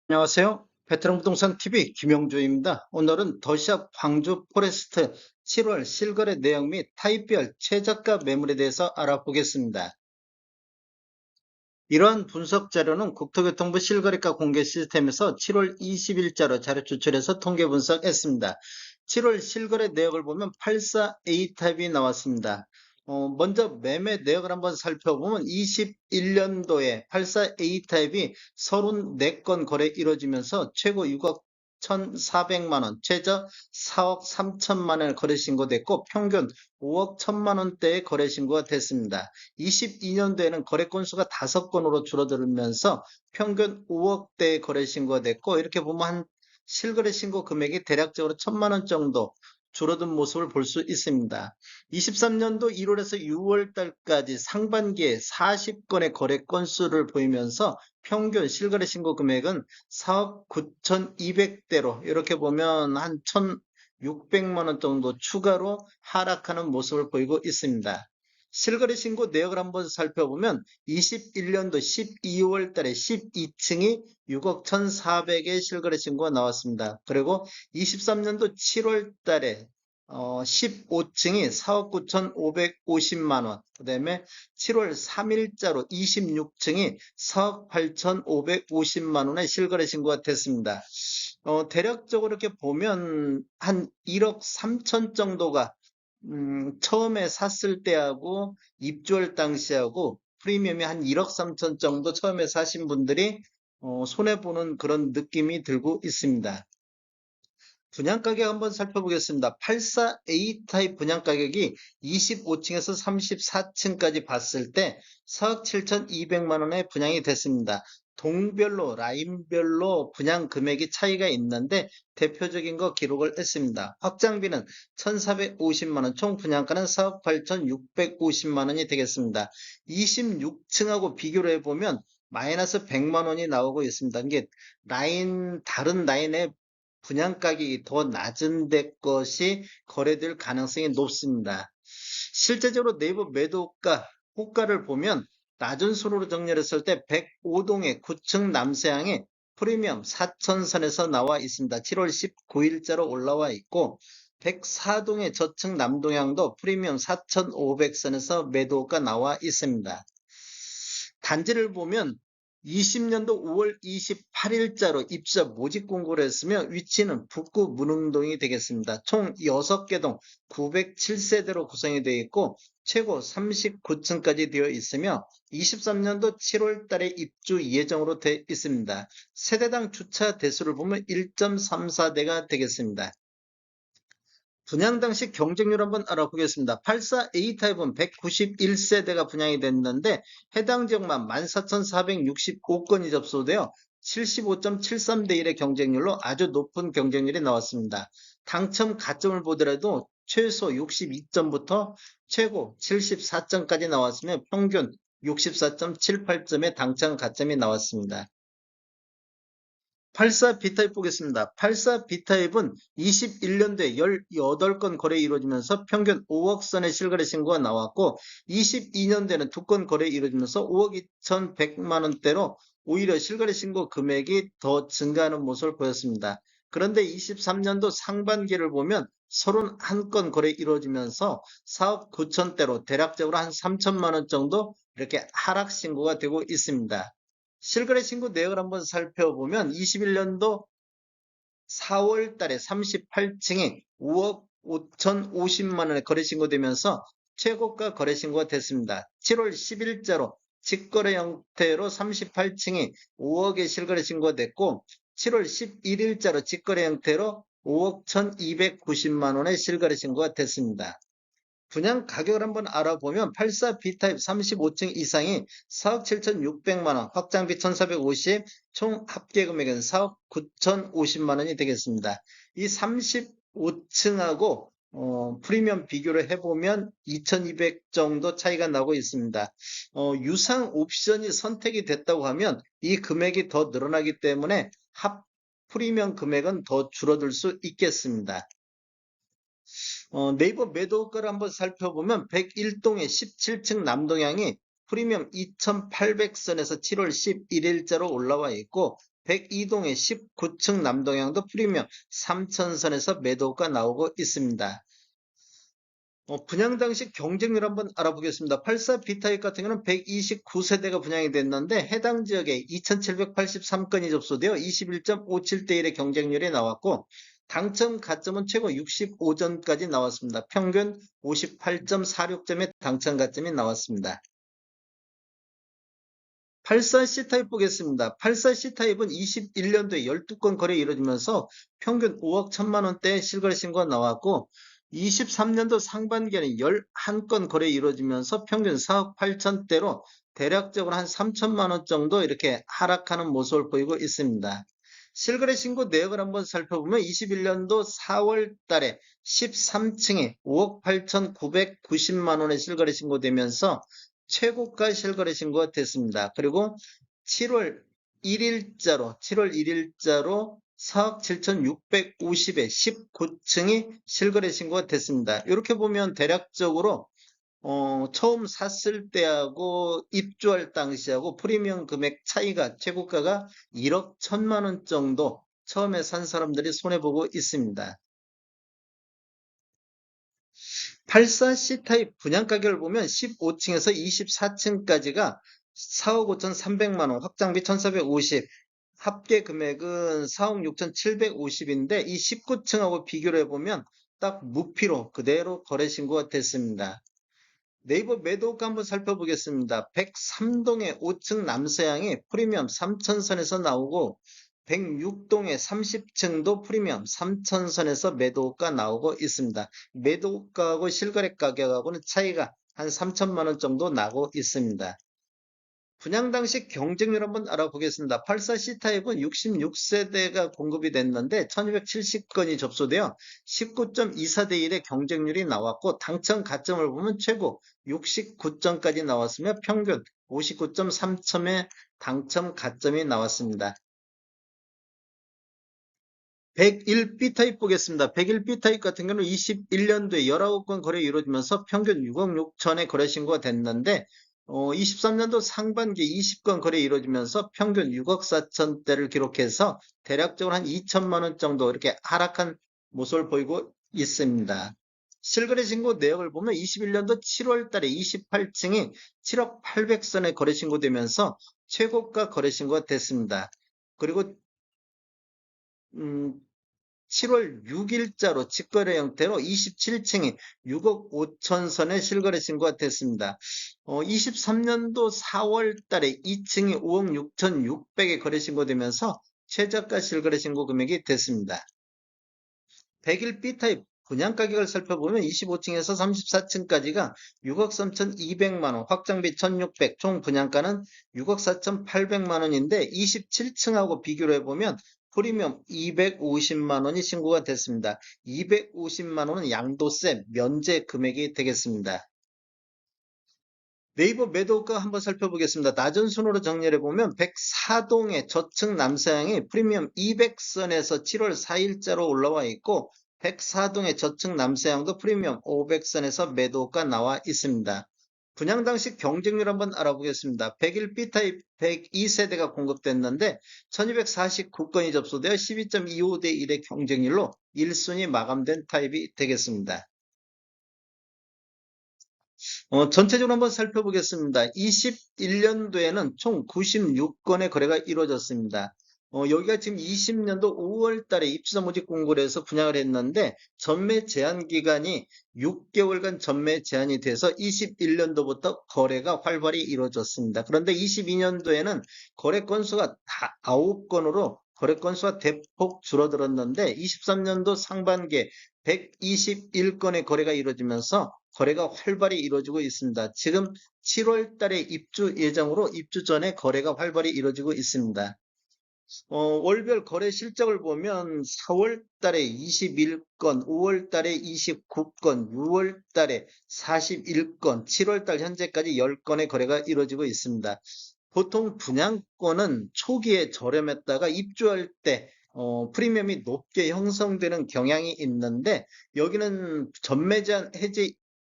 안녕하세요. 베테랑 부동산 TV 김영조입니다. 오늘은 더샵 광주 포레스트 7월 실거래 내역 및 타입별 최저가 매물에 대해서 알아보겠습니다. 이러한 분석 자료는 국토교통부 실거래가 공개 시스템에서 7월 20일자로 자료 추출해서 통계 분석했습니다. 7월 실거래 내역을 보면 84A타입이 나왔습니다. 먼저 매매 내역을 한번 살펴보면 21년도에 84A타입이 34건 거래 이루어지면서 최고 6억 1,400만 원, 최저 4억 3천만 원을 거래 신고됐고 평균 5억 1천만 원대의 거래 신고가 됐습니다. 22년도에는 거래 건수가 5건으로 줄어들면서 평균 5억대의 거래 신고가 됐고, 이렇게 보면 한 실거래 신고 금액이 대략적으로 1천만 원 정도 줄어든 모습을 볼 수 있습니다. 23년도 1월에서 6월 달까지 상반기에 40건의 거래 건수를 보이면서 평균 실거래 신고 금액은 4억 9,200대로, 이렇게 보면 한 1,600만 원 정도 추가로 하락하는 모습을 보이고 있습니다. 실거래 신고 내역을 한번 살펴보면 21년도 12월 달에 12층이 6억 1,400의 실거래 신고가 나왔습니다. 그리고 23년도 7월 달에 15층이 4억 9,550만 원, 그 다음에 7월 3일자로 26층이 4억 8,550만 원의 실거래 신고가 됐습니다. 대략적으로 이렇게 보면 한 1억 3천 정도가 처음에 샀을 때하고 입주할 당시하고 프리미엄이 한 1억 3천 정도 처음에 사신 분들이 손해보는 그런 느낌이 들고 있습니다. 분양가격 한번 살펴보겠습니다. 84A 타입 분양가격이 25층에서 34층까지 봤을 때 4억 7,200만 원에 분양이 됐습니다. 동별로 라인별로 분양 금액이 차이가 있는데 대표적인 거 기록을 했습니다. 확장비는 1,450만 원, 총 분양가는 4억 8,650만 원이 되겠습니다. 26층하고 비교를 해보면 마이너스 100만 원이 나오고 있습니다. 이게 다른 라인의 분양 가격이 더 낮은 데 것이 거래될 가능성이 높습니다. 실제적으로 네이버 매도가 호가를 보면 낮은 수로로 정렬했을 때 105동의 9층 남서향에 프리미엄 4천선에서 나와 있습니다. 7월 19일자로 올라와 있고 104동의 저층 남동향도 프리미엄 4,500선에서 매도가 나와 있습니다. 단지를 보면 20년도 5월 28일자로 입주자 모집 공고를 했으며 위치는 북구 문흥동이 되겠습니다. 총 6개 동 907세대로 구성이 되어 있고 최고 39층까지 되어 있으며 23년도 7월 달에 입주 예정으로 되어 있습니다. 세대당 주차 대수를 보면 1.34대가 되겠습니다. 분양 당시 경쟁률 한번 알아보겠습니다. 84A 타입은 191세대가 분양이 됐는데 해당 지역만 14,465건이 접수되어 75.73대 1의 경쟁률로 아주 높은 경쟁률이 나왔습니다. 당첨 가점을 보더라도 최소 62점부터 최고 74점까지 나왔으며 평균 64.78점의 당첨 가점이 나왔습니다. 84B타입 보겠습니다. 84B타입은 21년도에 18건 거래 이루어지면서 평균 5억 선의 실거래 신고가 나왔고 22년도에는 2건 거래 이루어지면서 5억 2,100만 원대로 오히려 실거래 신고 금액이 더 증가하는 모습을 보였습니다. 그런데 23년도 상반기를 보면 31건 거래 이루어지면서 4억 9천대로 대략적으로 한 3천만 원 정도 이렇게 하락 신고가 되고 있습니다. 실거래 신고 내역을 한번 살펴보면 21년도 4월 달에 38층이 5억 5,050만 원에 거래 신고되면서 최고가 거래 신고가 됐습니다. 7월 10일자로 직거래 형태로 38층이 5억의 실거래 신고가 됐고 7월 11일자로 직거래 형태로 5억 1,290만 원의 실거래 신고가 됐습니다. 분양 가격을 한번 알아보면 84B타입 35층 이상이 4억 7,600만 원, 확장비 1,450, 총 합계 금액은 4억 9,050만 원이 되겠습니다. 이 35층하고 프리미엄 비교를 해보면 2,200 정도 차이가 나고 있습니다. 유상 옵션이 선택이 됐다고 하면 이 금액이 더 늘어나기 때문에 합 프리미엄 금액은 더 줄어들 수 있겠습니다. 네이버 매도가를 한번 살펴보면 101동의 17층 남동향이 프리미엄 2,800선에서 7월 11일자로 올라와 있고 102동의 19층 남동향도 프리미엄 3천선에서 매도가 나오고 있습니다. 분양 당시 경쟁률 한번 알아보겠습니다. 84 B타입 같은 경우는 129세대가 분양이 됐는데 해당 지역에 2783건이 접수되어 21.57대 1의 경쟁률이 나왔고 당첨 가점은 최고 65점까지 나왔습니다. 평균 58.46점의 당첨 가점이 나왔습니다. 84C타입 보겠습니다. 84C타입은 21년도에 12건 거래 이루어지면서 평균 5억 1천만 원대 실거래 신고가 나왔고 23년도 상반기에는 11건 거래 이루어지면서 평균 4억 8천대로 대략적으로 한 3천만 원 정도 이렇게 하락하는 모습을 보이고 있습니다. 실거래 신고 내역을 한번 살펴보면 21년도 4월 달에 13층에 5억 8천990만 원의 실거래 신고되면서 최고가 실거래 신고가 됐습니다. 그리고 7월 1일자로 4억 7,650에 19층이 실거래 신고가 됐습니다. 이렇게 보면 대략적으로 처음 샀을 때하고 입주할 당시하고 프리미엄 금액 차이가 최고가가 1억 1천만 원 정도 처음에 산 사람들이 손해보고 있습니다. 84C타입 분양가격을 보면 15층에서 24층까지가 4억 5천3백만 원, 확장비 1,450, 합계 금액은 4억 6천7백오십인데 이 19층하고 비교를 해보면 딱 무피로 그대로 거래 신고가 됐습니다. 네이버 매도가 한번 살펴보겠습니다. 103동의 5층 남서향이 프리미엄 3천선에서 나오고 106동의 30층도 프리미엄 3천선에서 매도가 나오고 있습니다. 매도가하고 실거래 가격하고는 차이가 한 3천만 원 정도 나고 있습니다. 분양 당시 경쟁률 한번 알아보겠습니다. 84C타입은 66세대가 공급이 됐는데 1270건이 접수되어 19.24대 1의 경쟁률이 나왔고 당첨 가점을 보면 최고 69점까지 나왔으며 평균 59.3점의 당첨 가점이 나왔습니다. 101B타입 보겠습니다. 101B타입 같은 경우는 21년도에 19건 거래 이루어지면서 평균 6억 6천의 거래 신고가 됐는데 23년도 상반기 20건 거래 이루어지면서 평균 6억 4천대를 기록해서 대략적으로 한 2천만 원 정도 이렇게 하락한 모습을 보이고 있습니다. 실거래 신고 내역을 보면 21년도 7월 달에 28층이 7억 800선에 거래 신고되면서 최고가 거래 신고가 됐습니다. 그리고 7월 6일자로 직거래 형태로 27층이 6억 5천선의 실거래 신고가 됐습니다. 23년도 4월 달에 2층이 5억 6천6백에 거래 신고되면서 최저가 실거래 신고 금액이 됐습니다. 100일 B타입 분양가격을 살펴보면 25층에서 34층까지가 6억 3천2백만 원, 확장비 1,600, 총 분양가는 6억 4천8백만 원인데 27층하고 비교를 해보면 프리미엄 250만 원이 신고가 됐습니다. 250만 원은 양도세 면제 금액이 되겠습니다. 네이버 매도가 한번 살펴보겠습니다. 낮은 순으로 정리를 해보면 104동의 저층 남서향이 프리미엄 200선에서 7월 4일자로 올라와 있고 104동의 저층 남서향도 프리미엄 500선에서 매도가 나와 있습니다. 분양 당시 경쟁률 한번 알아보겠습니다. 101 B타입 102세대가 공급됐는데 1249건이 접수되어 12.25대 1의 경쟁률로 1순위 마감된 타입이 되겠습니다. 전체적으로 한번 살펴보겠습니다. 21년도에는 총 96건의 거래가 이루어졌습니다. 여기가 지금 20년도 5월 달에 입주자 모집 공고를 해서 분양을 했는데 전매 제한 기간이 6개월간 전매 제한이 돼서 21년도부터 거래가 활발히 이루어졌습니다. 그런데 22년도에는 거래 건수가 다 9건으로 거래 건수가 대폭 줄어들었는데 23년도 상반기에 121건의 거래가 이루어지면서 거래가 활발히 이루어지고 있습니다. 지금 7월 달에 입주 예정으로 입주 전에 거래가 활발히 이루어지고 있습니다. 월별 거래 실적을 보면 4월 달에 21건, 5월 달에 29건, 6월 달에 41건, 7월 달 현재까지 10건의 거래가 이루어지고 있습니다. 보통 분양권은 초기에 저렴했다가 입주할 때 프리미엄이 높게 형성되는 경향이 있는데 여기는 전매 제한 해제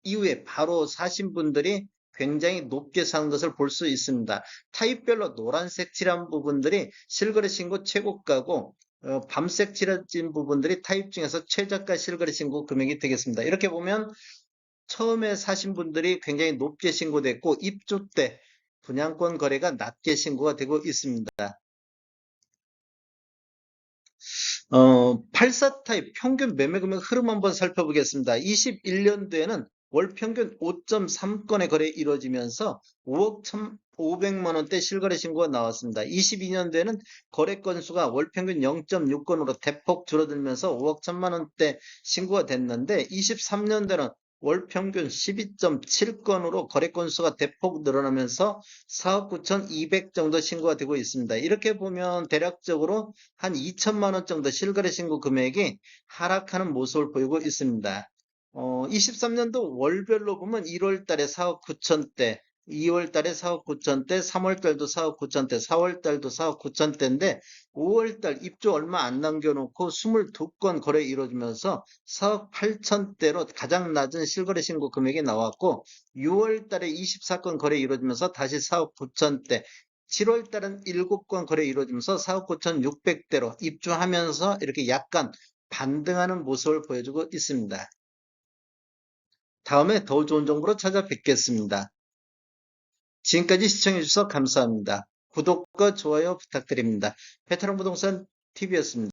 이후에 바로 사신 분들이 굉장히 높게 산 것을 볼 수 있습니다. 타입별로 노란색 칠한 부분들이 실거래 신고 최고가고 밤색 칠해진 부분들이 타입 중에서 최저가 실거래 신고 금액이 되겠습니다. 이렇게 보면 처음에 사신 분들이 굉장히 높게 신고됐고 입주 때 분양권 거래가 낮게 신고가 되고 있습니다. 84 타입 평균 매매 금액 흐름 한번 살펴보겠습니다. 21년도에는 월 평균 5.3건의 거래 이루어지면서 5억 1,500만 원대 실거래 신고가 나왔습니다. 22년도에는 거래 건수가 월 평균 0.6건으로 대폭 줄어들면서 5억 1,000만 원대 신고가 됐는데 23년도에는 월 평균 12.7건으로 거래 건수가 대폭 늘어나면서 4억 9,200 정도 신고가 되고 있습니다. 이렇게 보면 대략적으로 한 2천만 원 정도 실거래 신고 금액이 하락하는 모습을 보이고 있습니다. 23년도 월별로 보면 1월 달에 4억 9천대, 2월 달에 4억 9천대, 3월 달도 4억 9천대, 4월 달도 4억 9천대인데 5월 달 입주 얼마 안 남겨놓고 22건 거래 이루어지면서 4억 8천대로 가장 낮은 실거래 신고 금액이 나왔고 6월 달에 24건 거래 이루어지면서 다시 4억 9천대, 7월 달은 7건 거래 이루어지면서 4억 9,600대로 입주하면서 이렇게 약간 반등하는 모습을 보여주고 있습니다. 다음에 더 좋은 정보로 찾아뵙겠습니다. 지금까지 시청해주셔서 감사합니다. 구독과 좋아요 부탁드립니다. 베테랑 부동산 TV였습니다.